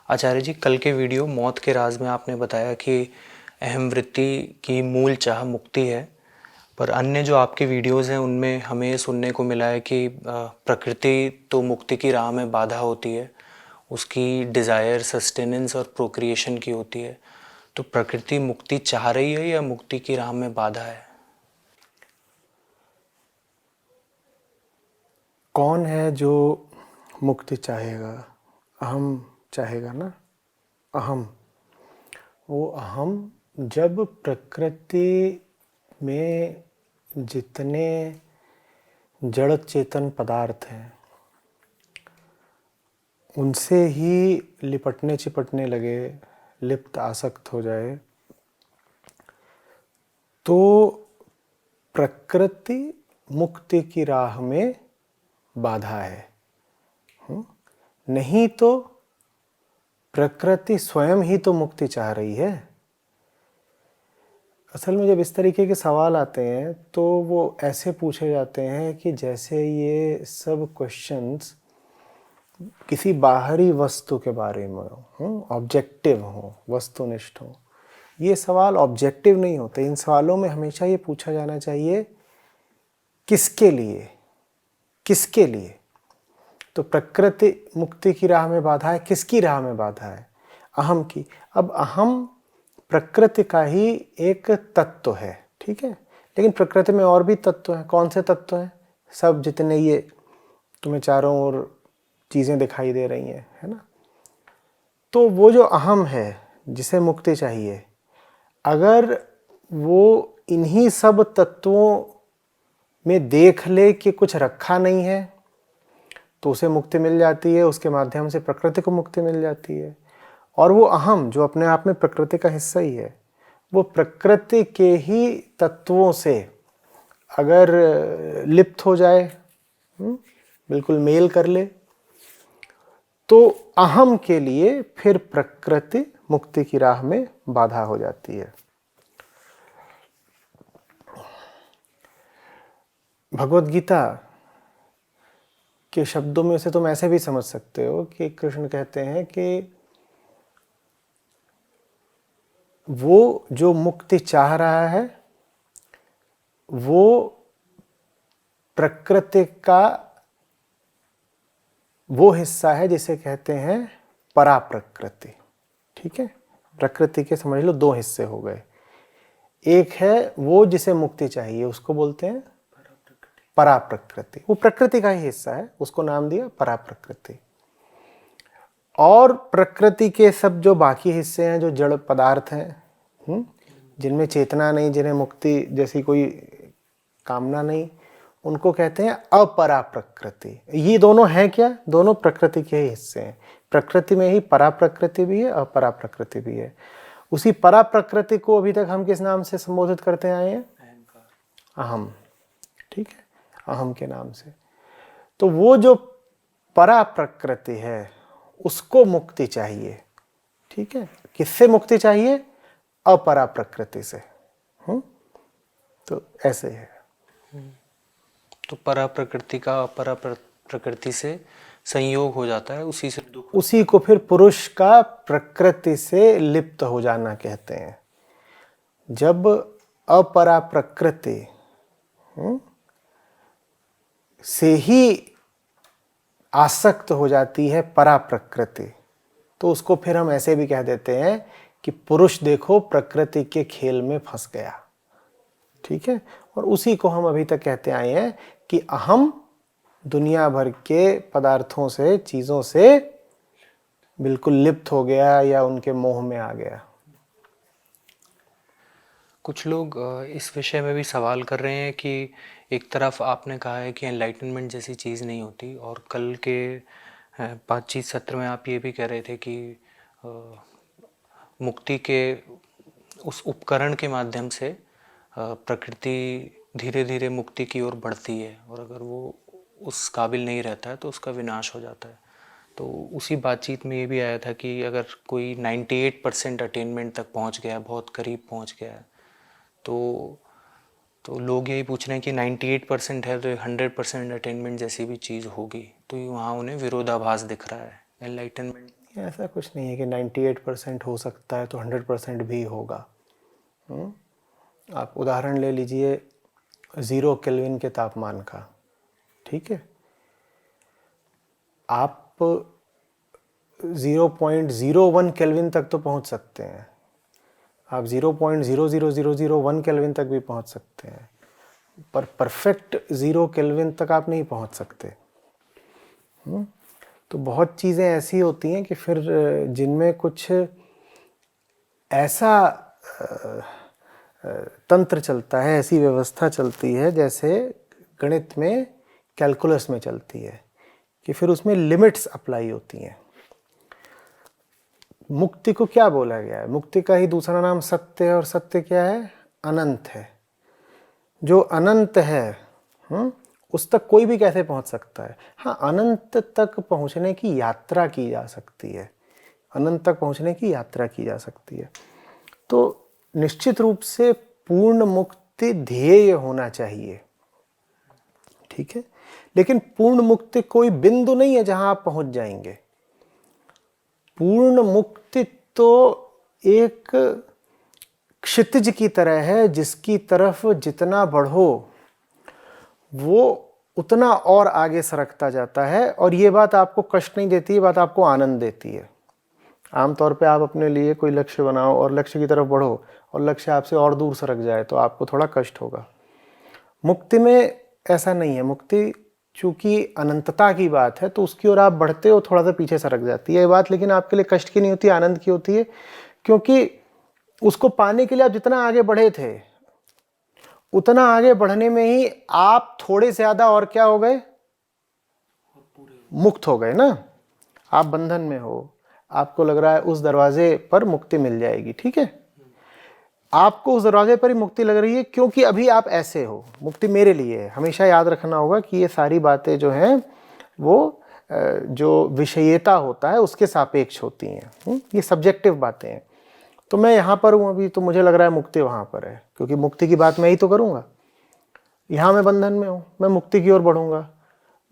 आचार्य जी, कल के वीडियो मौत के राज में आपने बताया कि अहम वृत्ति की मूल चाह मुक्ति है, पर अन्य जो आपके वीडियोस हैं उनमें हमें ये सुनने को मिला है कि प्रकृति तो मुक्ति की राह में बाधा होती है, उसकी डिज़ायर सस्टेनेंस और प्रोक्रिएशन की होती है। तो प्रकृति मुक्ति चाह रही है या मुक्ति की राह में बाधा है? कौन है जो मुक्ति चाहेगा? अहम चाहेगा ना। अहम, वो अहम जब प्रकृति में जितने जड़ चेतन पदार्थ हैं उनसे ही लिपटने चिपटने लगे, लिप्त आसक्त हो जाए, तो प्रकृति मुक्ति की राह में बाधा है। नहीं तो प्रकृति स्वयं ही तो मुक्ति चाह रही है। असल में जब इस तरीके के सवाल आते हैं तो वो ऐसे पूछे जाते हैं कि जैसे ये सब क्वेश्चंस किसी बाहरी वस्तु के बारे में हो, ऑब्जेक्टिव हो, वस्तुनिष्ठ हो। ये सवाल ऑब्जेक्टिव नहीं होते। इन सवालों में हमेशा ये पूछा जाना चाहिए किसके लिए, किसके लिए। तो प्रकृति मुक्ति की राह में बाधा है, किसकी राह में बाधा है? अहम की। अब अहम प्रकृति का ही एक तत्व है, ठीक है, लेकिन प्रकृति में और भी तत्व हैं। कौन से तत्व हैं? सब जितने ये तुम्हें चारों ओर चीज़ें दिखाई दे रही हैं, है ना। तो वो जो अहम है जिसे मुक्ति चाहिए, अगर वो इन्हीं सब तत्वों में देख ले कि कुछ रखा नहीं है तो उसे मुक्ति मिल जाती है, उसके माध्यम से प्रकृति को मुक्ति मिल जाती है। और वो अहम जो अपने आप में प्रकृति का हिस्सा ही है, वो प्रकृति के ही तत्वों से अगर लिप्त हो जाए, बिल्कुल मेल कर ले, तो अहम के लिए फिर प्रकृति मुक्ति की राह में बाधा हो जाती है। भगवत गीता के शब्दों में से तुम ऐसे भी समझ सकते हो कि कृष्ण कहते हैं कि वो जो मुक्ति चाह रहा है वो प्रकृति का वो हिस्सा है जिसे कहते हैं परा प्रकृति, ठीक है। प्रकृति के समझ लो दो हिस्से हो गए। एक है वो जिसे मुक्ति चाहिए, उसको बोलते हैं परा प्रकृति। वो प्रकृति का ही हिस्सा है, उसको नाम दिया परा प्रकृति। और प्रकृति के सब जो बाकी हिस्से हैं, जो जड़ पदार्थ हैं, जिनमें चेतना नहीं, जिन्हें मुक्ति जैसी कोई कामना नहीं, उनको कहते हैं अपरा प्रकृति। ये दोनों हैं क्या? दोनों प्रकृति के ही हिस्से हैं। प्रकृति में ही परा प्रकृति भी है, अपरा प्रकृति भी है। उसी परा प्रकृति को अभी तक हम किस नाम से संबोधित करते आए हैं? अहम, ठीक है, अहम के नाम से। तो वो जो परा प्रकृति है उसको मुक्ति चाहिए, ठीक है। किससे मुक्ति चाहिए? अपरा प्रकृति से। तो ऐसे है। तो परा प्रकृति का अपरा प्रकृति से संयोग हो जाता है, उसी से दुख, उसी को फिर पुरुष का प्रकृति से लिप्त हो जाना कहते हैं। जब अपरा प्रकृति से ही आसक्त हो जाती है परा प्रकृति, तो उसको फिर हम ऐसे भी कह देते हैं कि पुरुष देखो प्रकृति के खेल में फंस गया, ठीक है। और उसी को हम अभी तक कहते आए हैं कि अहम दुनिया भर के पदार्थों से, चीज़ों से बिल्कुल लिप्त हो गया या उनके मोह में आ गया। कुछ लोग इस विषय में भी सवाल कर रहे हैं कि एक तरफ आपने कहा है कि एनलाइटनमेंट जैसी चीज़ नहीं होती, और कल के बातचीत सत्र में आप ये भी कह रहे थे कि मुक्ति के उस उपकरण के माध्यम से प्रकृति धीरे धीरे मुक्ति की ओर बढ़ती है, और अगर वो उस काबिल नहीं रहता है तो उसका विनाश हो जाता है। तो उसी बातचीत में ये भी आया था कि अगर कोई 98% अटेनमेंट तक पहुंच गया, बहुत करीब पहुंच गया है, तो लोग यही पूछ रहे हैं कि 98% है तो 100% अटेनमेंट जैसी भी चीज़ होगी, तो वहाँ उन्हें विरोधाभास दिख रहा है। एनलाइटनमेंट ऐसा कुछ नहीं है कि 98% हो सकता है तो 100% भी होगा। आप उदाहरण ले लीजिए 0 केल्विन के तापमान का, ठीक है। आप 0.01 केल्विन तक तो पहुंच सकते हैं, आप 0.00001 केल्विन तक भी पहुंच सकते हैं, पर परफेक्ट 0 केल्विन तक आप नहीं पहुंच सकते। तो बहुत चीज़ें ऐसी होती हैं कि फिर जिनमें कुछ ऐसा तंत्र चलता है, ऐसी व्यवस्था चलती है जैसे गणित में, कैलकुलस में चलती है, कि फिर उसमें लिमिट्स अप्लाई होती हैं। मुक्ति को क्या बोला गया है? मुक्ति का ही दूसरा नाम सत्य है, और सत्य क्या है? अनंत है। जो अनंत है उस तक कोई भी कैसे पहुंच सकता है? हाँ, अनंत तक पहुंचने की यात्रा की जा सकती है, अनंत तक पहुंचने की यात्रा की जा सकती है। तो निश्चित रूप से पूर्ण मुक्ति ध्येय होना चाहिए, ठीक है। लेकिन पूर्ण मुक्ति कोई बिंदु नहीं है जहां आप पहुंच जाएंगे। पूर्ण मुक्ति तो एक क्षितिज की तरह है, जिसकी तरफ जितना बढ़ो वो उतना और आगे सरकता जाता है। और ये बात आपको कष्ट नहीं देती, ये बात आपको आनंद देती है। आमतौर पे आप अपने लिए कोई लक्ष्य बनाओ और लक्ष्य की तरफ बढ़ो, और लक्ष्य आपसे और दूर सरक जाए तो आपको थोड़ा कष्ट होगा। मुक्ति में ऐसा नहीं है। मुक्ति चूंकि अनंतता की बात है तो उसकी ओर आप बढ़ते हो, थोड़ा सा पीछे सरक जाती है ये बात, लेकिन आपके लिए कष्ट की नहीं होती, आनंद की होती है। क्योंकि उसको पाने के लिए आप जितना आगे बढ़े थे, उतना आगे बढ़ने में ही आप थोड़े से ज्यादा और क्या हो गए? मुक्त हो गए ना। आप बंधन में हो, आपको लग रहा है उस दरवाजे पर मुक्ति मिल जाएगी, ठीक है। आपको उस दरवाजे पर ही मुक्ति लग रही है क्योंकि अभी आप ऐसे हो। मुक्ति मेरे लिए है। हमेशा याद रखना होगा कि ये सारी बातें जो हैं वो जो विषयता होता है उसके सापेक्ष होती हैं। ये सब्जेक्टिव बातें हैं। तो मैं यहाँ पर हूँ अभी, तो मुझे लग रहा है मुक्ति वहाँ पर है, क्योंकि मुक्ति की बात मैं ही तो करूँगा। यहाँ मैं बंधन में हूँ, मैं मुक्ति की ओर बढ़ूंगा।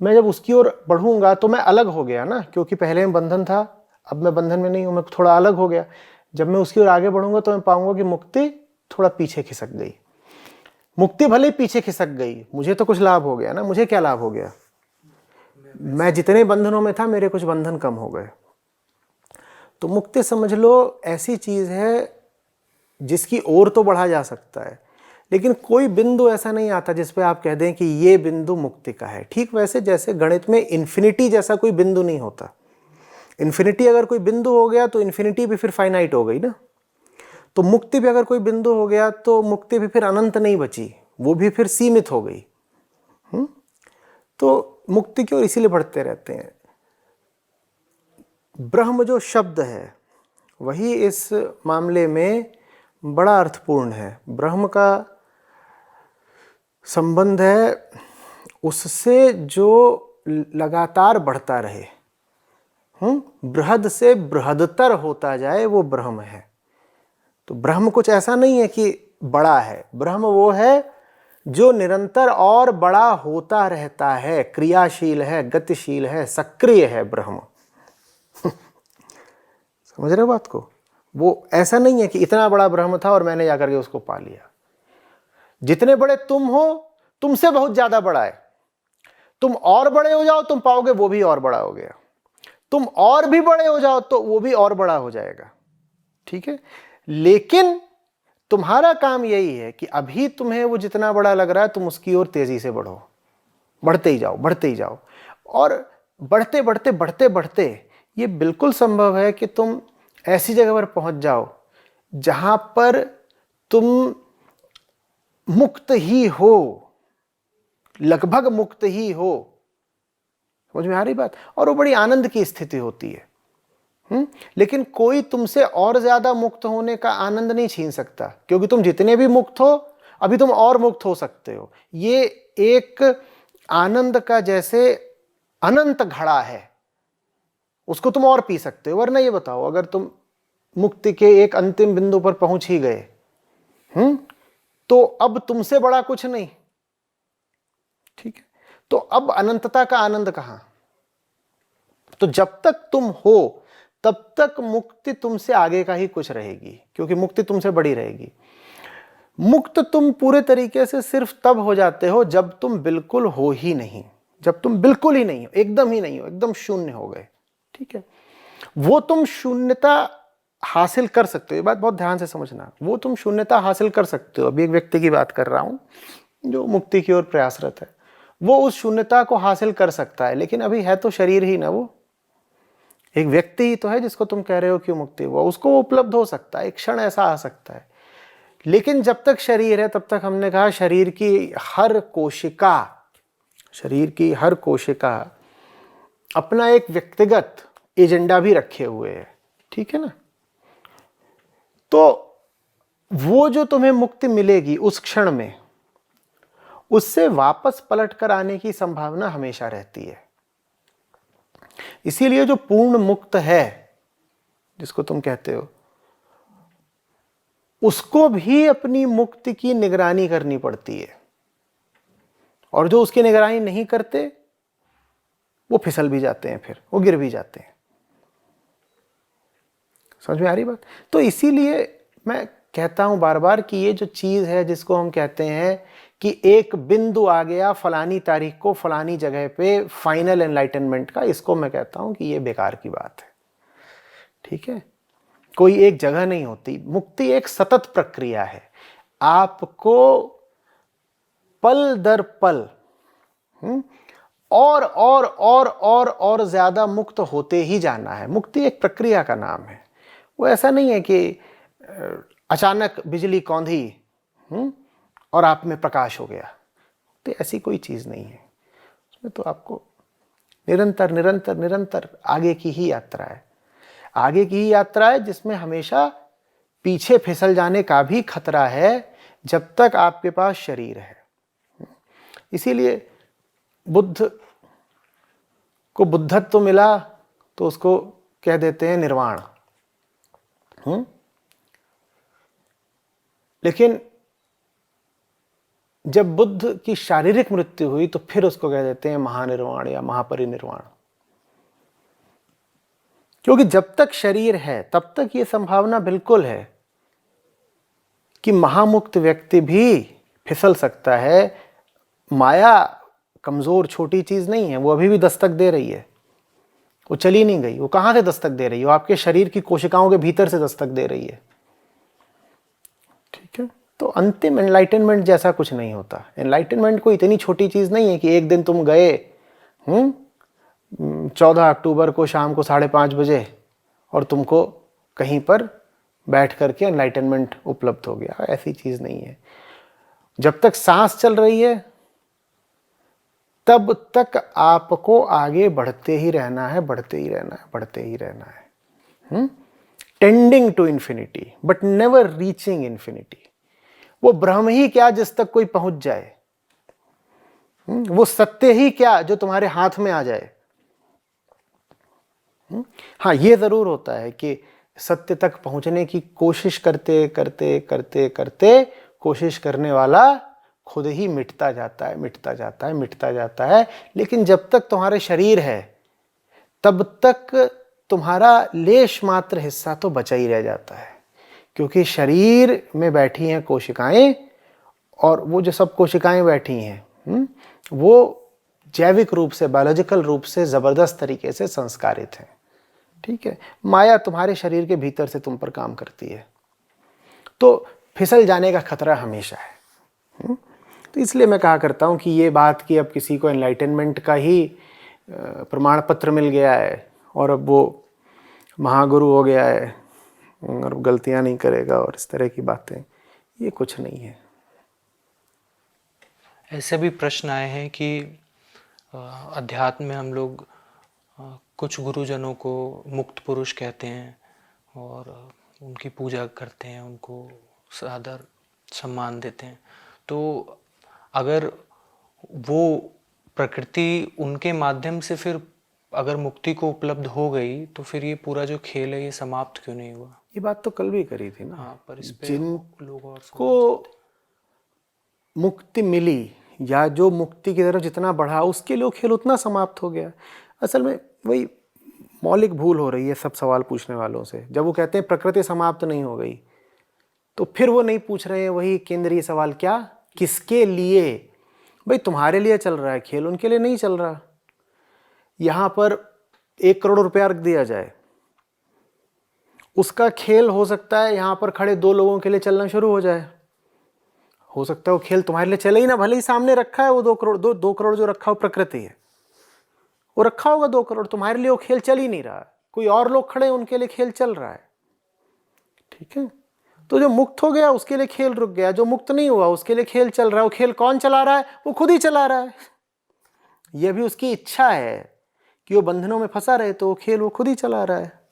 मैं जब उसकी ओर बढ़ूंगा तो मैं अलग हो गया ना, क्योंकि पहले में बंधन था, अब मैं बंधन में नहीं हूँ, मैं थोड़ा अलग हो गया। जब मैं उसकी ओर आगे बढ़ूंगा तो मैं पाऊंगा कि मुक्ति थोड़ा पीछे खिसक गई। मुक्ति भले पीछे खिसक गई, मुझे तो कुछ लाभ हो गया ना। मुझे क्या लाभ हो गया? मैं जितने बंधनों में था, मेरे कुछ बंधन कम हो गए। तो मुक्ति समझ लो ऐसी चीज है जिसकी ओर तो बढ़ा जा सकता है, लेकिन कोई बिंदु ऐसा नहीं आता जिस पे आप कह दें कि ये बिंदु मुक्ति का है। ठीक वैसे जैसे गणित में इन्फिनिटी जैसा कोई बिंदु नहीं होता। इन्फिनिटी अगर कोई बिंदु हो गया तो इन्फिनिटी भी फिर फाइनाइट हो गई ना। तो मुक्ति भी अगर कोई बिंदु हो गया तो मुक्ति भी फिर अनंत नहीं बची, वो भी फिर सीमित हो गई। तो मुक्ति की ओर इसीलिए बढ़ते रहते हैं। ब्रह्म जो शब्द है वही इस मामले में बड़ा अर्थपूर्ण है। ब्रह्म का संबंध है उससे जो लगातार बढ़ता रहे, बृहद से बृहदतर होता जाए, वो ब्रह्म है। तो ब्रह्म कुछ ऐसा नहीं है कि बड़ा है। ब्रह्म वो है जो निरंतर और बड़ा होता रहता है, क्रियाशील है, गतिशील है, सक्रिय है ब्रह्म। समझ रहे हो बात को? वो ऐसा नहीं है कि इतना बड़ा ब्रह्म था और मैंने जाकर के उसको पा लिया। जितने बड़े तुम हो, तुमसे बहुत ज्यादा बड़ा है। तुम और बड़े हो जाओ, तुम पाओगे वो भी और बड़ा हो गया। तुम और भी बड़े हो जाओ तो वो भी और बड़ा हो जाएगा, ठीक है। लेकिन तुम्हारा काम यही है कि अभी तुम्हें वो जितना बड़ा लग रहा है, तुम उसकी ओर तेजी से बढ़ो, बढ़ते ही जाओ, बढ़ते ही जाओ। और बढ़ते बढ़ते बढ़ते बढ़ते ये बिल्कुल संभव है कि तुम ऐसी जगह पर पहुंच जाओ जहां पर तुम मुक्त ही हो, लगभग मुक्त ही हो। समझ में आ रही बात? और वो बड़ी आनंद की स्थिति होती है। लेकिन कोई तुमसे और ज्यादा मुक्त होने का आनंद नहीं छीन सकता, क्योंकि तुम जितने भी मुक्त हो, अभी तुम और मुक्त हो सकते हो। ये एक आनंद का जैसे अनंत घड़ा है, उसको तुम और पी सकते हो। वरना ये बताओ, अगर तुम मुक्ति के एक अंतिम बिंदु पर पहुंच ही गए, तो अब तुमसे बड़ा कुछ नहीं, ठीक है। तो अब अनंतता का आनंद कहां? तो जब तक तुम हो तब तक मुक्ति तुमसे आगे का ही कुछ रहेगी, क्योंकि मुक्ति तुमसे बड़ी रहेगी। मुक्त तुम पूरे तरीके से सिर्फ तब हो जाते हो जब तुम बिल्कुल हो ही नहीं, जब तुम बिल्कुल ही नहीं हो, एकदम ही नहीं हो, एकदम शून्य हो गए। ठीक है, वो तुम शून्यता हासिल कर सकते हो, ये बात बहुत ध्यान से समझना, वो तुम शून्यता हासिल कर सकते हो। अभी एक व्यक्ति की बात कर रहा हूं जो मुक्ति की ओर प्रयासरत है, वो उस शून्यता को हासिल कर सकता है, लेकिन अभी है तो शरीर ही ना, वो एक व्यक्ति ही तो है जिसको तुम कह रहे हो कि मुक्ति हुआ, उसको वो उपलब्ध हो सकता है, एक क्षण ऐसा आ सकता है। लेकिन जब तक शरीर है तब तक हमने कहा शरीर की हर कोशिका, शरीर की हर कोशिका अपना एक व्यक्तिगत एजेंडा भी रखे हुए है। ठीक है ना, तो वो जो तुम्हें मुक्ति मिलेगी उस क्षण में, उससे वापस पलट कर आने की संभावना हमेशा रहती है। इसीलिए जो पूर्ण मुक्त है जिसको तुम कहते हो, उसको भी अपनी मुक्ति की निगरानी करनी पड़ती है, और जो उसकी निगरानी नहीं करते वो फिसल भी जाते हैं, फिर वो गिर भी जाते हैं। समझ में आ रही बात? तो इसीलिए मैं कहता हूं बार बार कि ये जो चीज है जिसको हम कहते हैं कि एक बिंदु आ गया फलानी तारीख को फलानी जगह पे फाइनल एनलाइटनमेंट का, इसको मैं कहता हूं कि ये बेकार की बात है। ठीक है, कोई एक जगह नहीं होती, मुक्ति एक सतत प्रक्रिया है। आपको पल दर पल और ज्यादा मुक्त होते ही जाना है। मुक्ति एक प्रक्रिया का नाम है, वो ऐसा नहीं है कि अचानक बिजली कौंधी और आप में प्रकाश हो गया, तो ऐसी कोई चीज नहीं है। उसमें तो आपको निरंतर निरंतर निरंतर आगे की ही यात्रा है, आगे की ही यात्रा है, जिसमें हमेशा पीछे फिसल जाने का भी खतरा है जब तक आपके पास शरीर है। इसीलिए बुद्ध को बुद्धत्व तो मिला तो उसको कह देते हैं निर्वाण, लेकिन जब बुद्ध की शारीरिक मृत्यु हुई तो फिर उसको कह देते हैं महानिर्वाण या महापरिनिर्वाण। क्योंकि जब तक शरीर है तब तक ये संभावना बिल्कुल है कि महामुक्त व्यक्ति भी फिसल सकता है। माया कमजोर छोटी चीज नहीं है, वो अभी भी दस्तक दे रही है, वो चली नहीं गई। वो कहां से दस्तक दे रही है? वो आपके शरीर की कोशिकाओं के भीतर से दस्तक दे रही है। ठीक है, तो अंतिम एनलाइटनमेंट जैसा कुछ नहीं होता। एनलाइटनमेंट कोई इतनी छोटी चीज नहीं है कि एक दिन तुम गए 14 अक्टूबर को शाम को 5:30 बजे और तुमको कहीं पर बैठ करके एनलाइटनमेंट उपलब्ध हो गया। ऐसी चीज नहीं है। जब तक सांस चल रही है तब तक आपको आगे बढ़ते ही रहना है, बढ़ते ही रहना है, बढ़ते ही रहना है, tending to infinity but never reaching infinity. वो ब्रह्म ही क्या जिस तक कोई पहुंच जाए, वो सत्य ही क्या जो तुम्हारे हाथ में आ जाए। हाँ, ये जरूर होता है कि सत्य तक पहुंचने की कोशिश करते करते करते करते कोशिश करने वाला खुद ही मिटता जाता है, मिटता जाता है, मिटता जाता है। लेकिन जब तक तुम्हारे शरीर है तब तक तुम्हारा लेश मात्र हिस्सा तो बचा ही रह जाता है, क्योंकि शरीर में बैठी हैं कोशिकाएं, और वो जो सब कोशिकाएं बैठी हैं वो जैविक रूप से, बायोलॉजिकल रूप से जबरदस्त तरीके से संस्कारित हैं। ठीक है, माया तुम्हारे शरीर के भीतर से तुम पर काम करती है, तो फिसल जाने का खतरा हमेशा है। तो इसलिए मैं कहा करता हूं कि ये बात कि अब किसी को एनलाइटनमेंट का ही प्रमाण पत्र मिल गया है और अब वो महागुरु हो गया है और गलतियां नहीं करेगा और इस तरह की बातें, ये कुछ नहीं है। ऐसे भी प्रश्न आए हैं कि अध्यात्म में हम लोग कुछ गुरुजनों को मुक्त पुरुष कहते हैं और उनकी पूजा करते हैं, उनको सादर सम्मान देते हैं। तो अगर वो प्रकृति उनके माध्यम से फिर अगर मुक्ति को उपलब्ध हो गई तो फिर ये पूरा जो खेल है ये समाप्त क्यों नहीं हुआ? ये बात तो कल भी करी थी ना। हाँ, पर इस पे लोग और को मुक्ति मिली या जो मुक्ति की तरफ जितना बढ़ा उसके लिए खेल उतना समाप्त हो गया। असल में वही मौलिक भूल हो रही है सब सवाल पूछने वालों से। जब वो कहते हैं प्रकृति समाप्त नहीं हो गई, तो फिर वो नहीं पूछ रहे हैं वही केंद्रीय सवाल, क्या, किसके लिए? भाई तुम्हारे लिए चल रहा है खेल, उनके लिए नहीं चल रहा। यहां पर 1 करोड़ रुपया रख दिया जाए, उसका खेल हो सकता है यहां पर खड़े 2 लोगों के लिए चलना शुरू हो जाए। हो सकता है वो खेल तुम्हारे लिए चले ही ना, भले ही सामने रखा है वो 2 करोड़, 2 करोड़ जो रखा हो प्रकृति है, वो रखा होगा 2 करोड़, तुम्हारे लिए वो खेल चल ही नहीं रहा। कोई और लोग खड़े हैं, उनके लिए खेल चल रहा है। ठीक है, तो जो मुक्त हो गया उसके लिए खेल रुक गया, जो मुक्त नहीं हुआ उसके लिए खेल चल रहा है। वो खेल कौन चला रहा है? वो खुद ही चला रहा है। यह भी उसकी इच्छा है कि वो बंधनों में फंसा रहे, तो वो खेल वो खुद ही चला रहा है।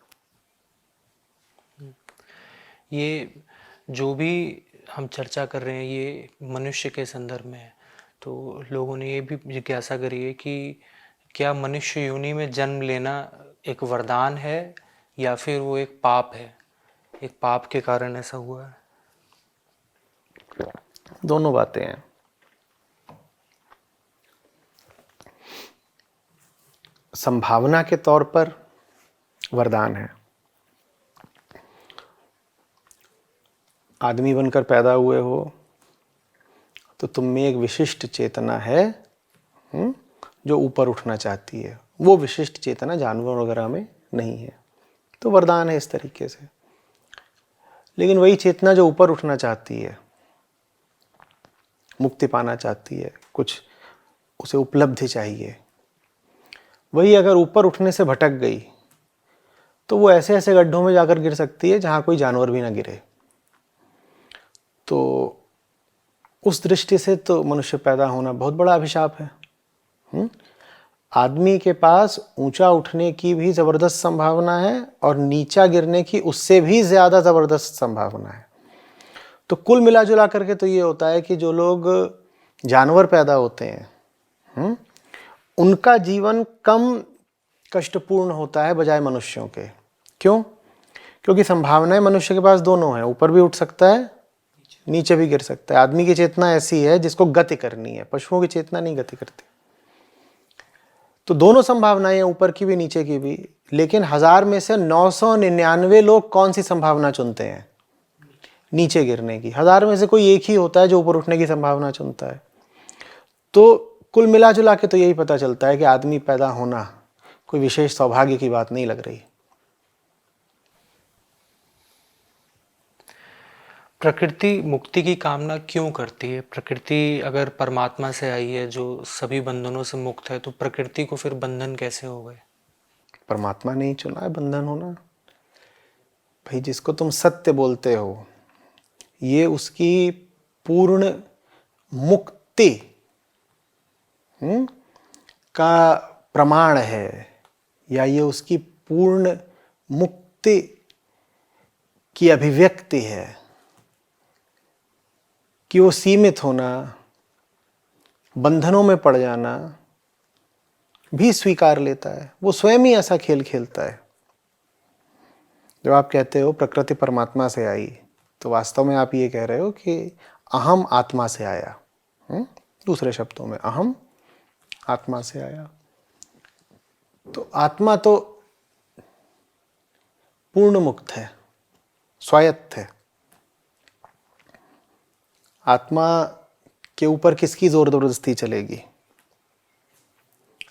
ये जो भी हम चर्चा कर रहे हैं ये मनुष्य के संदर्भ में है, तो लोगों ने ये भी जिज्ञासा करी है कि क्या मनुष्य योनि में जन्म लेना एक वरदान है या फिर वो एक पाप है, एक पाप के कारण ऐसा हुआ है? दोनों बातें हैं। संभावना के तौर पर वरदान है। आदमी बनकर पैदा हुए हो तो तुम में एक विशिष्ट चेतना है जो ऊपर उठना चाहती है। वो विशिष्ट चेतना जानवर वगैरह में नहीं है, तो वरदान है इस तरीके से। लेकिन वही चेतना जो ऊपर उठना चाहती है, मुक्ति पाना चाहती है, कुछ उसे उपलब्धि चाहिए, वही अगर ऊपर उठने से भटक गई तो वो ऐसे ऐसे गड्ढों में जाकर गिर सकती है जहां कोई जानवर भी ना गिरे। तो उस दृष्टि से तो मनुष्य पैदा होना बहुत बड़ा अभिशाप है। आदमी के पास ऊंचा उठने की भी जबरदस्त संभावना है और नीचा गिरने की उससे भी ज्यादा जबरदस्त संभावना है। तो कुल मिला जुला करके तो ये होता है कि जो लोग जानवर पैदा होते हैं उनका जीवन कम कष्टपूर्ण होता है बजाय मनुष्यों के। क्यों? क्योंकि संभावनाएं मनुष्य के पास दोनों हैं, ऊपर भी उठ सकता है, नीचे भी गिर सकता है। आदमी की चेतना ऐसी है जिसको गति करनी है, पशुओं की चेतना नहीं गति करती। तो दोनों संभावनाएं, ऊपर की भी नीचे की भी। लेकिन 1000 में से 999 लोग कौन सी संभावना चुनते हैं? नीचे गिरने की। 1000 में से कोई एक ही होता है जो ऊपर उठने की संभावना चुनता है। तो कुल मिला जुला के तो यही पता चलता है कि आदमी पैदा होना कोई विशेष सौभाग्य की बात नहीं लग रही। प्रकृति मुक्ति की कामना क्यों करती है? प्रकृति अगर परमात्मा से आई है जो सभी बंधनों से मुक्त है, तो प्रकृति को फिर बंधन कैसे हो गए? परमात्मा ने ही चुना है बंधन होना। भाई जिसको तुम सत्य बोलते हो, ये उसकी पूर्ण मुक्ति का प्रमाण है, या ये उसकी पूर्ण मुक्ति की अभिव्यक्ति है कि वो सीमित होना, बंधनों में पड़ जाना भी स्वीकार लेता है। वो स्वयं ही ऐसा खेल खेलता है। जब आप कहते हो प्रकृति परमात्मा से आई, तो वास्तव में आप ये कह रहे हो कि अहम आत्मा से आया। दूसरे शब्दों में अहम आत्मा से आया। तो आत्मा तो पूर्ण मुक्त है, स्वायत्त है। आत्मा के ऊपर किसकी जोर जबरदस्ती चलेगी?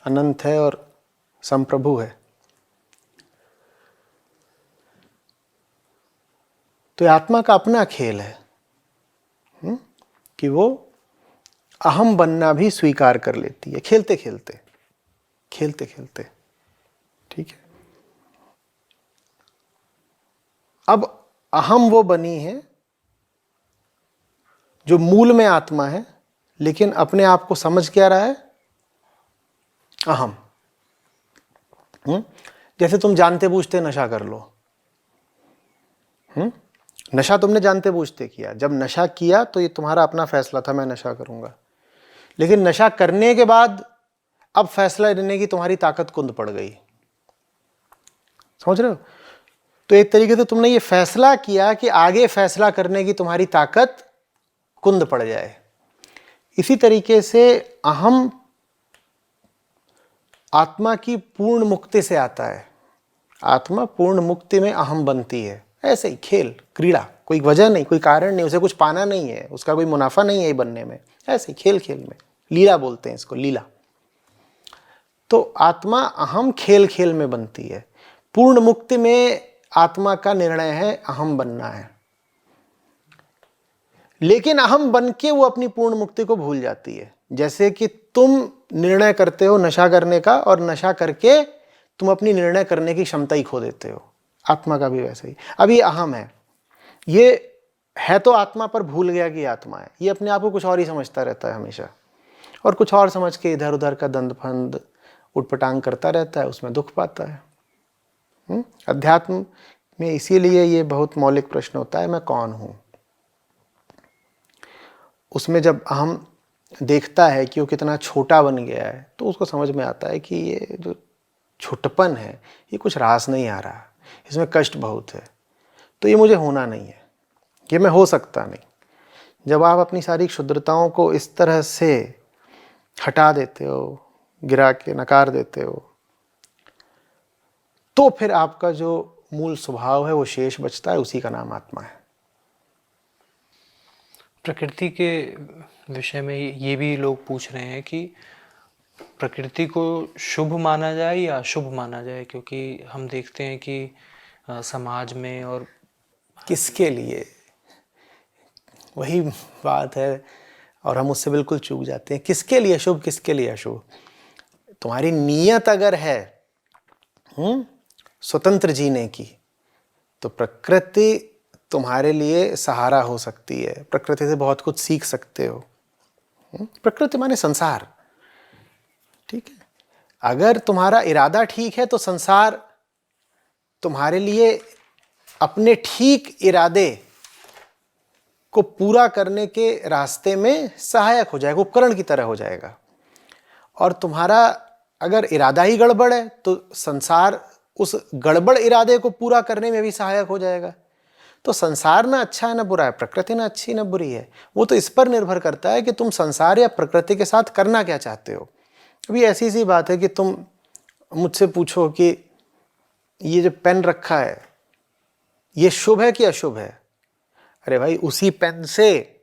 अनंत है और संप्रभु है। तो आत्मा का अपना खेल है कि वो अहम बनना भी स्वीकार कर लेती है, खेलते खेलते खेलते खेलते। ठीक है, अब अहम वो बनी है जो मूल में आत्मा है, लेकिन अपने आप को समझ क्या रहा है? अहम। जैसे तुम जानते बूझते नशा कर लो। नशा तुमने जानते बूझते किया। जब नशा किया तो ये तुम्हारा अपना फैसला था, मैं नशा करूंगा। लेकिन नशा करने के बाद अब फैसला लेने की तुम्हारी ताकत कुंद पड़ गई। समझ रहे हो? तो एक तरीके से तुमने ये फैसला किया कि आगे फैसला करने की तुम्हारी ताकत कुंद पड़ जाए। इसी तरीके से अहम आत्मा की पूर्ण मुक्ति से आता है। आत्मा पूर्ण मुक्ति में अहम बनती है, ऐसे ही खेल क्रीड़ा, कोई वजह नहीं, कोई कारण नहीं, उसे कुछ पाना नहीं है, उसका कोई मुनाफा नहीं है ये बनने में, ऐसे ही खेल खेल में, लीला बोलते हैं इसको, लीला। तो आत्मा अहम खेल खेल में बनती है। पूर्ण मुक्ति में आत्मा का निर्णय है अहम बनना है, लेकिन अहम बन के वो अपनी पूर्ण मुक्ति को भूल जाती है। जैसे कि तुम निर्णय करते हो नशा करने का, और नशा करके तुम अपनी निर्णय करने की क्षमता ही खो देते हो, आत्मा का भी वैसे ही। अब ये अहम है, ये है तो आत्मा, पर भूल गया कि आत्मा है। ये अपने आप को कुछ और ही समझता रहता है हमेशा, और कुछ और समझ के इधर उधर का दंड फंद उठपटांग करता रहता है, उसमें दुख पाता है। अध्यात्म में इसीलिए ये बहुत मौलिक प्रश्न होता है, मैं कौन हूं। उसमें जब अहम देखता है कि वो कितना छोटा बन गया है, तो उसको समझ में आता है कि ये जो छोटपन है ये कुछ रास नहीं आ रहा, इसमें कष्ट बहुत है, तो ये मुझे होना नहीं है, ये मैं हो सकता नहीं। जब आप अपनी सारी क्षुद्रताओं को इस तरह से हटा देते हो, गिरा के नकार देते हो, तो फिर आपका जो मूल स्वभाव है वो शेष बचता है, उसी का नाम आत्मा है। प्रकृति के विषय में ये भी लोग पूछ रहे हैं कि प्रकृति को शुभ माना जाए या अशुभ माना जाए, क्योंकि हम देखते हैं कि समाज में और किसके लिए, वही बात है, और हम उससे बिल्कुल चूक जाते हैं। किसके लिए शुभ, किसके लिए अशुभ? तुम्हारी नीयत अगर है स्वतंत्र जीने की, तो प्रकृति तुम्हारे लिए सहारा हो सकती है, प्रकृति से बहुत कुछ सीख सकते हो। प्रकृति माने संसार, ठीक है। अगर तुम्हारा इरादा ठीक है तो संसार तुम्हारे लिए अपने ठीक इरादे को पूरा करने के रास्ते में सहायक हो जाएगा, उपकरण की तरह हो जाएगा। और तुम्हारा अगर इरादा ही गड़बड़ है तो संसार उस गड़बड़ इरादे को पूरा करने में भी सहायक हो जाएगा। तो संसार ना अच्छा है ना बुरा है, प्रकृति ना अच्छी ना बुरी है, वो तो इस पर निर्भर करता है कि तुम संसार या प्रकृति के साथ करना क्या चाहते हो। अभी ऐसी सी बात है कि तुम मुझसे पूछो कि ये जो पेन रखा है ये शुभ है कि अशुभ है। अरे भाई, उसी पेन से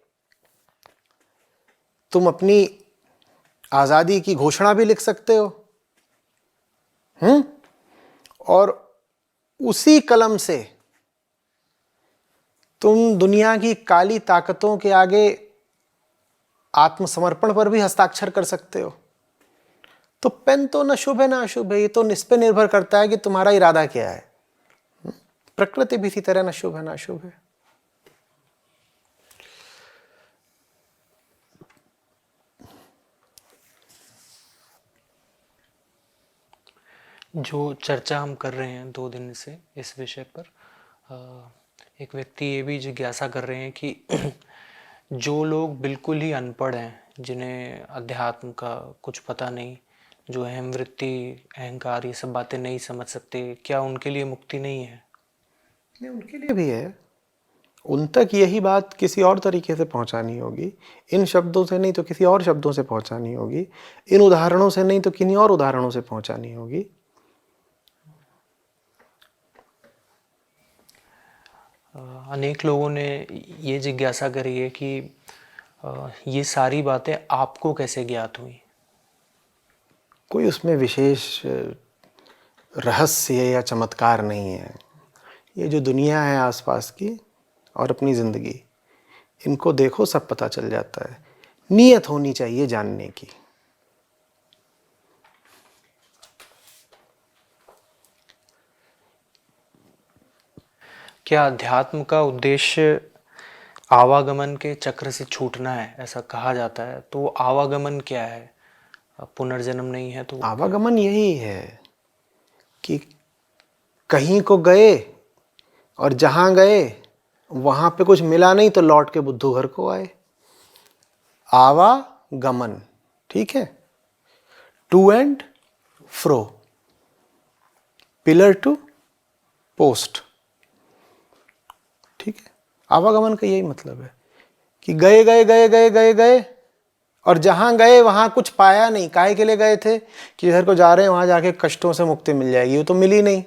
तुम अपनी आजादी की घोषणा भी लिख सकते हो, और उसी कलम से तुम दुनिया की काली ताकतों के आगे आत्मसमर्पण पर भी हस्ताक्षर कर सकते हो। तो पेन तो न शुभ है ना अशुभ है, ये तो इस पे निर्भर करता है कि तुम्हारा इरादा क्या है। प्रकृति भी इसी तरह न शुभ है ना अशुभ है। जो चर्चा हम कर रहे हैं 2 दिन से इस विषय पर, एक व्यक्ति ये भी जिज्ञासा कर रहे हैं कि जो लोग बिल्कुल ही अनपढ़ हैं, जिन्हें अध्यात्म का कुछ पता नहीं, जो अहम वृत्ति, अहंकार, ये सब बातें नहीं समझ सकते, क्या उनके लिए मुक्ति नहीं है? नहीं, उनके लिए भी है। उन तक यही बात किसी और तरीके से पहुंचानी होगी, इन शब्दों से नहीं तो किसी और शब्दों से पहुंचानी होगी, इन उदाहरणों से नहीं तो किन्हीं और उदाहरणों से पहुंचानी होगी। अनेक लोगों ने ये जिज्ञासा करी है कि ये सारी बातें आपको कैसे ज्ञात हुई? कोई उसमें विशेष रहस्य या चमत्कार नहीं है। ये जो दुनिया है आसपास की और अपनी ज़िंदगी, इनको देखो सब पता चल जाता है। नीयत होनी चाहिए जानने की। क्या अध्यात्म का उद्देश्य आवागमन के चक्र से छूटना है, ऐसा कहा जाता है? तो आवागमन क्या है? पुनर्जन्म नहीं है तो? आवागमन यही है कि कहीं को गए और जहाँ गए वहाँ पे कुछ मिला नहीं तो लौट के बुद्धू घर को आए। आवागमन, ठीक है। To and fro, pillar to post, ठीक है। आवागमन का यही मतलब है कि गए गए गए गए गए गए और जहां गए वहां कुछ पाया नहीं। काहे के लिए गए थे? कि इधर को जा रहे हैं वहां जाके कष्टों से मुक्ति मिल जाएगी, वो तो मिली नहीं।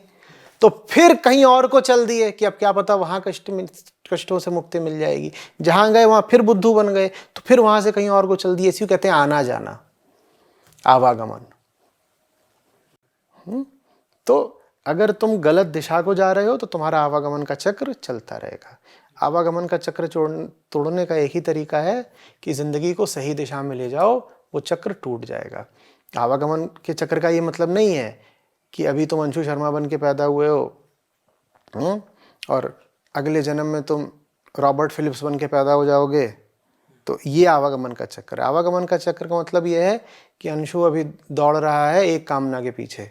तो फिर कहीं और को चल दिए कि अब क्या पता वहां कष्टों से मुक्ति मिल जाएगी, जहां गए वहां फिर बुद्धू बन गए, तो फिर वहां से कहीं और को चल दिए। इसी को कहते हैं आना जाना, आवागमन। तो अगर तुम गलत दिशा को जा रहे हो तो तुम्हारा आवागमन का चक्र चलता रहेगा। आवागमन का चक्र तोड़ने का एक ही तरीका है कि जिंदगी को सही दिशा में ले जाओ, वो चक्र टूट जाएगा। आवागमन के चक्र का ये मतलब नहीं है कि अभी तुम अंशु शर्मा बन के पैदा हुए हो और अगले जन्म में तुम रॉबर्ट फिलिप्स बन के पैदा हो जाओगे, तो ये आवागमन का चक्र है। आवागमन का चक्र का मतलब ये है कि अंशु अभी दौड़ रहा है एक कामना के पीछे,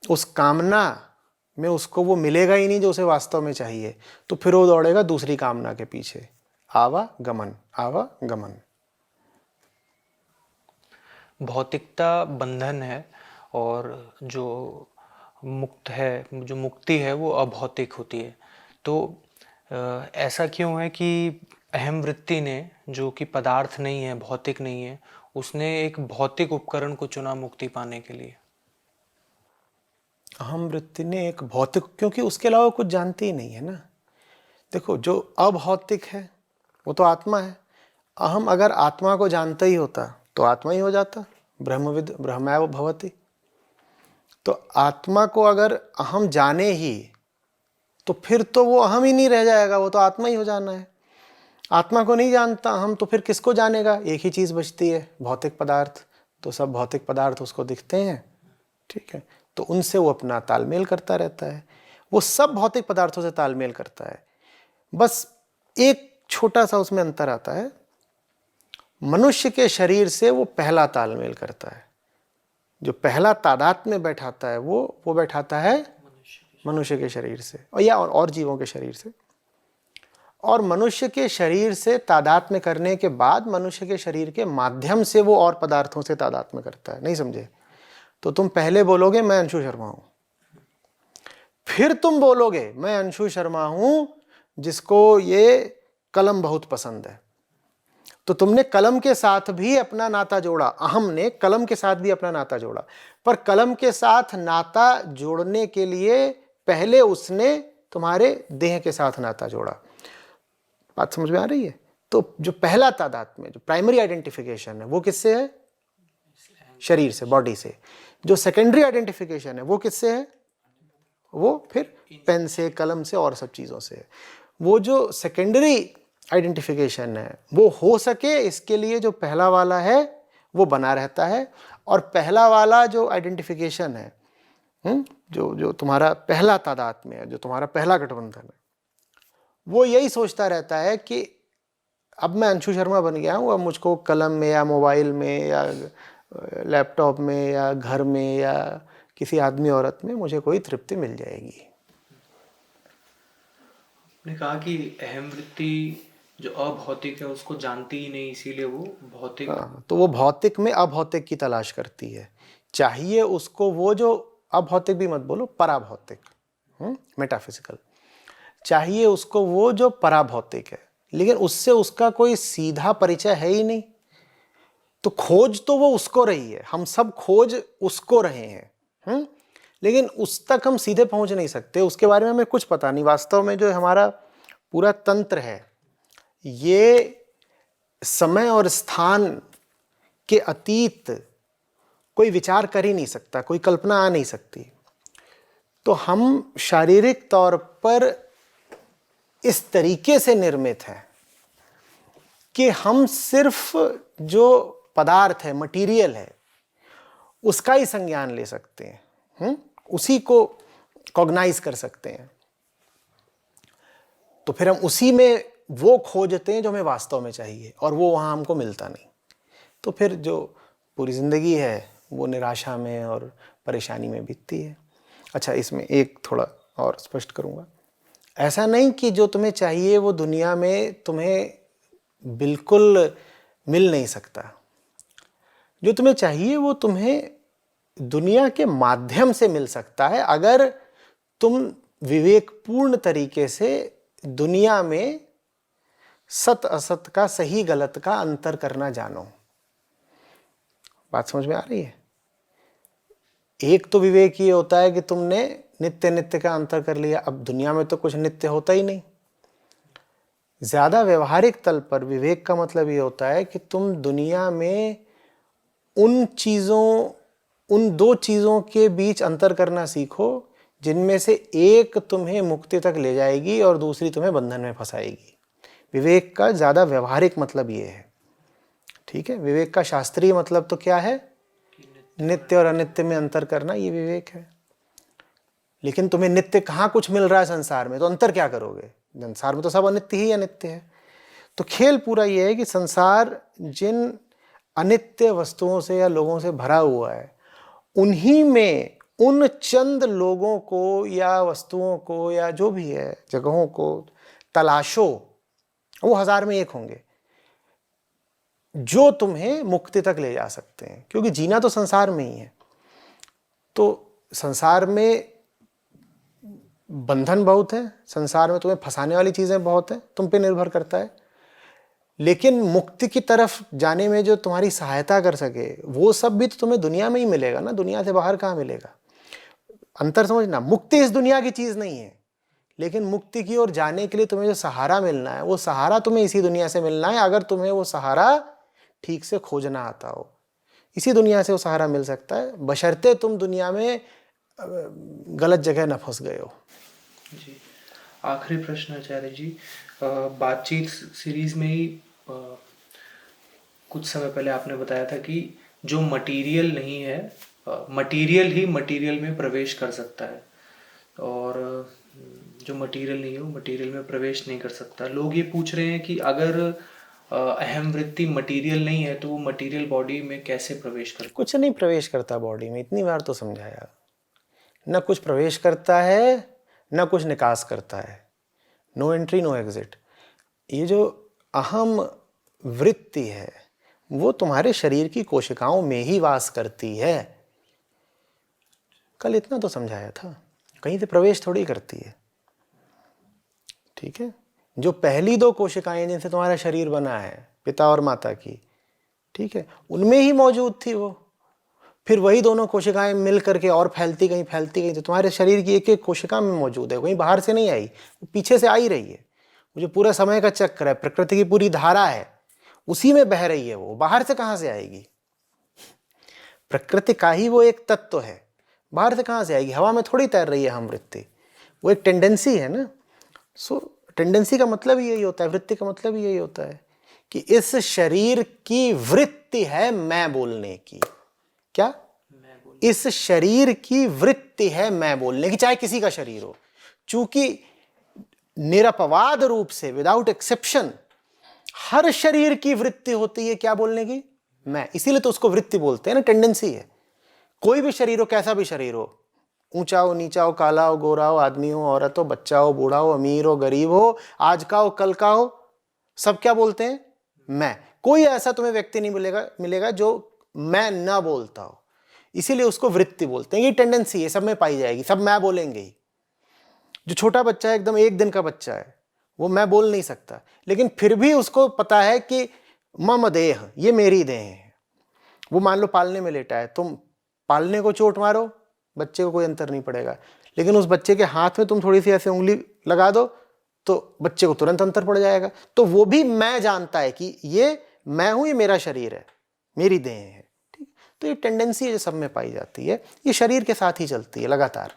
उस कामना में उसको वो मिलेगा ही नहीं जो उसे वास्तव में चाहिए, तो फिर वो दौड़ेगा दूसरी कामना के पीछे। आवागमन, आवागमन। भौतिकता बंधन है और जो मुक्त है, जो मुक्ति है वो अभौतिक होती है। तो ऐसा क्यों है कि अहम वृत्ति ने, जो कि पदार्थ नहीं है, भौतिक नहीं है, उसने एक भौतिक उपकरण को चुना मुक्ति पाने के लिए? अहम वृत्ति ने एक भौतिक, क्योंकि उसके अलावा कुछ जानती ही नहीं है ना। देखो, जो अभौतिक है वो तो आत्मा है। अहम अगर आत्मा को जानता ही होता तो आत्मा ही हो जाता, ब्रह्मविद ब्रह्मैव भवति। तो आत्मा को अगर अहम जाने ही तो फिर तो वो अहम ही नहीं रह जाएगा, वो तो आत्मा ही हो जाना है। आत्मा को नहीं जानता अहम, तो फिर किसको जानेगा? एक ही चीज बचती है, भौतिक पदार्थ। तो सब भौतिक पदार्थ उसको दिखते हैं, ठीक है, तो उनसे वो अपना तालमेल करता रहता है। वो सब भौतिक पदार्थों से तालमेल करता है। बस एक छोटा सा उसमें अंतर आता है, मनुष्य के शरीर से वो पहला तालमेल करता है। जो पहला तादात्म्य में बैठाता है वो बैठाता है मनुष्य के शरीर से, और जीवों के शरीर से। और मनुष्य के शरीर से तादात्म्य करने के बाद मनुष्य के शरीर के माध्यम से वो और पदार्थों से तादात्म्य करता है। नहीं समझे? तो तुम पहले बोलोगे मैं अंशु शर्मा हूं, फिर तुम बोलोगे मैं अंशु शर्मा हूं जिसको ये कलम बहुत पसंद है। तो तुमने कलम के साथ भी अपना नाता जोड़ा, अहम ने कलम के साथ भी अपना नाता जोड़ा। पर कलम के साथ नाता जोड़ने के लिए पहले उसने तुम्हारे देह के साथ नाता जोड़ा। बात समझ में आ रही है? तो जो पहला तादात्म्य, जो प्राइमरी आइडेंटिफिकेशन है, वो किससे है? शरीर से, बॉडी से। जो सेकेंडरी आइडेंटिफिकेशन है वो किससे है? वो फिर पेन से, कलम से और सब चीजों से है। वो जो सेकेंडरी आइडेंटिफिकेशन है वो हो सके इसके लिए जो पहला वाला है वो बना रहता है। और पहला वाला जो आइडेंटिफिकेशन है, जो तुम्हारा पहला तादात्म्य है, जो तुम्हारा पहला गठबंधन है, वो यही सोचता रहता है कि अब मैं अंशु शर्मा बन गया हूँ, अब मुझको कलम में या मोबाइल में या लैपटॉप में या घर में या किसी आदमी औरत में मुझे कोई तृप्ति मिल जाएगी। आपने कहा कि अहम वृत्ति जो अभौतिक है उसको जानती ही नहीं, इसीलिए वो भौतिक। तो वो भौतिक में अभौतिक की तलाश करती है। चाहिए उसको वो जो अभौतिक भी मत बोलो, पराभौतिक, मेटाफिजिकल। चाहिए उसको वो जो पराभौतिक है, लेकिन उससे उसका कोई सीधा परिचय है ही नहीं। तो खोज तो वो उसको रही है, हम सब खोज उसको रहे हैं, लेकिन उस तक हम सीधे पहुंच नहीं सकते। उसके बारे में हमें कुछ पता नहीं। वास्तव में जो हमारा पूरा तंत्र है ये समय और स्थान के अतीत कोई विचार कर ही नहीं सकता, कोई कल्पना आ नहीं सकती। तो हम शारीरिक तौर पर इस तरीके से निर्मित हैं कि हम सिर्फ जो पदार्थ है, मटेरियल है, उसका ही संज्ञान ले सकते हैं, उसी को कॉग्नाइज कर सकते हैं। तो फिर हम उसी में वो खोजते हैं जो हमें वास्तव में चाहिए, और वो वहाँ हमको मिलता नहीं। तो फिर जो पूरी जिंदगी है वो निराशा में और परेशानी में बीतती है। अच्छा, इसमें एक थोड़ा और स्पष्ट करूँगा। ऐसा नहीं कि जो तुम्हें चाहिए वो दुनिया में तुम्हें बिल्कुल मिल नहीं सकता। जो तुम्हें चाहिए वो तुम्हें दुनिया के माध्यम से मिल सकता है, अगर तुम विवेकपूर्ण तरीके से दुनिया में सत असत का, सही गलत का अंतर करना जानो। बात समझ में आ रही है? एक तो विवेक ये होता है कि तुमने नित्य नित्य का अंतर कर लिया। अब दुनिया में तो कुछ नित्य होता ही नहीं। ज्यादा व्यवहारिक तल पर विवेक का मतलब ये होता है कि तुम दुनिया में उन दो चीजों के बीच अंतर करना सीखो जिनमें से एक तुम्हें मुक्ति तक ले जाएगी और दूसरी तुम्हें बंधन में फंसाएगी। विवेक का ज्यादा व्यवहारिक मतलब ये है, ठीक है। विवेक का शास्त्रीय मतलब तो क्या है? नित्य और अनित्य में अंतर करना, ये विवेक है। लेकिन तुम्हें नित्य कहाँ कुछ मिल रहा है संसार में, तो अंतर क्या करोगे? संसार में तो सब अनित्य ही अनित्य है। तो खेल पूरा ये है कि संसार जिन अनित्य वस्तुओं से या लोगों से भरा हुआ है, उन्हीं में उन चंद लोगों को या वस्तुओं को या जो भी है जगहों को तलाशो, वो 1000 में 1 होंगे जो तुम्हें मुक्ति तक ले जा सकते हैं। क्योंकि जीना तो संसार में ही है। तो संसार में बंधन बहुत है, संसार में तुम्हें फंसाने वाली चीजें बहुत है, तुम पे निर्भर करता है। लेकिन मुक्ति की तरफ जाने में जो तुम्हारी सहायता कर सके वो सब भी तो तुम्हें दुनिया में ही मिलेगा ना, दुनिया से बाहर कहाँ मिलेगा। अंतर समझना, मुक्ति इस दुनिया की चीज नहीं है, लेकिन मुक्ति की ओर जाने के लिए तुम्हें जो सहारा मिलना है वो सहारा तुम्हें इसी दुनिया से मिलना है, अगर तुम्हें वो सहारा ठीक से खोजना आता हो। इसी दुनिया से वो सहारा मिल सकता है, बशर्ते तुम दुनिया में गलत जगह न फंस गए हो। जी, आखिरी प्रश्न आचार्य जी, बातचीत सीरीज में ही कुछ समय पहले आपने बताया था कि जो मटेरियल नहीं है, मटेरियल ही मटेरियल में प्रवेश कर सकता है, और जो मटेरियल नहीं है वो मटेरियल में प्रवेश नहीं कर सकता। लोग ये पूछ रहे हैं कि अगर अहम वृत्ति मटेरियल नहीं है तो वो मटेरियल बॉडी में कैसे प्रवेश कर? कुछ नहीं प्रवेश करता बॉडी में, इतनी बार तो समझाया। न कुछ प्रवेश करता है न कुछ निकास करता है, नो एंट्री नो एग्जिट। ये जो अहम वृत्ति है वो तुम्हारे शरीर की कोशिकाओं में ही वास करती है। कल इतना तो समझाया था, कहीं से प्रवेश थोड़ी करती है, ठीक है। जो पहली 2 कोशिकाएं जिनसे तुम्हारा शरीर बना है, पिता और माता की, ठीक है, उनमें ही मौजूद थी वो। फिर वही दोनों कोशिकाएं मिल करके और फैलती गई, तो तुम्हारे शरीर की एक एक कोशिका में मौजूद है, कहीं बाहर से नहीं आई, वो पीछे से आ ही रही है। वो जो पूरा समय का चक्र है, प्रकृति की पूरी धारा है, उसी में बह रही है, वो बाहर से कहाँ से आएगी? प्रकृति का ही वो एक तत्व है, बाहर से कहाँ से आएगी? हवा में थोड़ी तैर रही है हम वृत्ति, वो एक टेंडेंसी है ना। सो टेंडेंसी का मतलब ही यही होता है, वृत्ति का मतलब ही यही होता है कि इस शरीर की वृत्ति है मैं बोलने की। क्या? इस शरीर की वृत्ति है मैं बोलने की, चाहे किसी का शरीर हो। चूंकि निरपवाद रूप से, विदाउट एक्सेप्शन, हर शरीर की वृत्ति होती है क्या बोलने की? मैं। इसीलिए तो उसको वृत्ति बोलते हैं ना, टेंडेंसी है। कोई भी शरीर हो, कैसा भी शरीर हो, ऊंचा हो नीचा हो, काला हो गोरा हो, आदमी हो औरत हो, बच्चा हो बूढ़ा हो, अमीर हो गरीब हो, आज का हो कल का हो, सब क्या बोलते हैं? मैं। कोई ऐसा तुम्हें व्यक्ति नहीं मिलेगा जो मैं ना बोलता हो, इसीलिए उसको वृत्ति बोलते हैं। ये टेंडेंसी है, सब में पाई जाएगी, सब मैं बोलेंगे ही। जो छोटा बच्चा है, एकदम 1 दिन का बच्चा है, वो मैं बोल नहीं सकता, लेकिन फिर भी उसको पता है कि मम देह, ये मेरी देह है। वो मान लो पालने में लेटा है, तुम पालने को चोट मारो, बच्चे को कोई अंतर नहीं पड़ेगा, लेकिन उस बच्चे के हाथ में तुम थोड़ी सी ऐसे उंगली लगा दो तो बच्चे को तुरंत अंतर पड़ जाएगा। तो वो भी मैं जानता है कि ये मैं हूं, ये मेरा शरीर है, मेरी देह है, ठीक। तो ये टेंडेंसी जो सब में पाई जाती है, ये शरीर के साथ ही चलती है लगातार,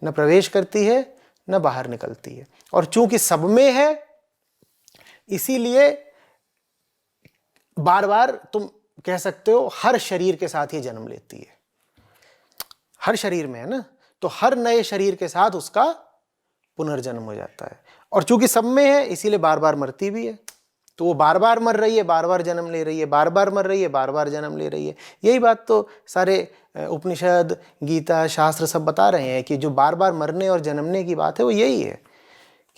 न प्रवेश करती है न बाहर निकलती है। और चूंकि सब में है, इसीलिए बार बार तुम कह सकते हो हर शरीर के साथ ही जन्म लेती है। हर शरीर में है ना, तो हर नए शरीर के साथ उसका पुनर्जन्म हो जाता है। और चूंकि सब में है, इसीलिए बार बार मरती भी है। तो वो बार बार मर रही है, बार बार जन्म ले रही है, बार बार मर रही है, बार बार जन्म ले रही है। यही बात तो सारे उपनिषद, गीता, शास्त्र सब बता रहे हैं कि जो बार बार मरने और जन्मने की बात है वो यही है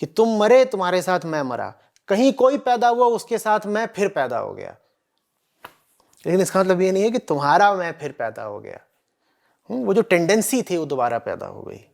कि तुम मरे, तुम्हारे साथ मैं मरा, कहीं कोई पैदा हुआ, उसके साथ मैं फिर पैदा हो गया। लेकिन इसका मतलब ये नहीं है कि तुम्हारा मैं फिर पैदा हो गया। वो जो टेंडेंसी थी वो दोबारा पैदा हो गई।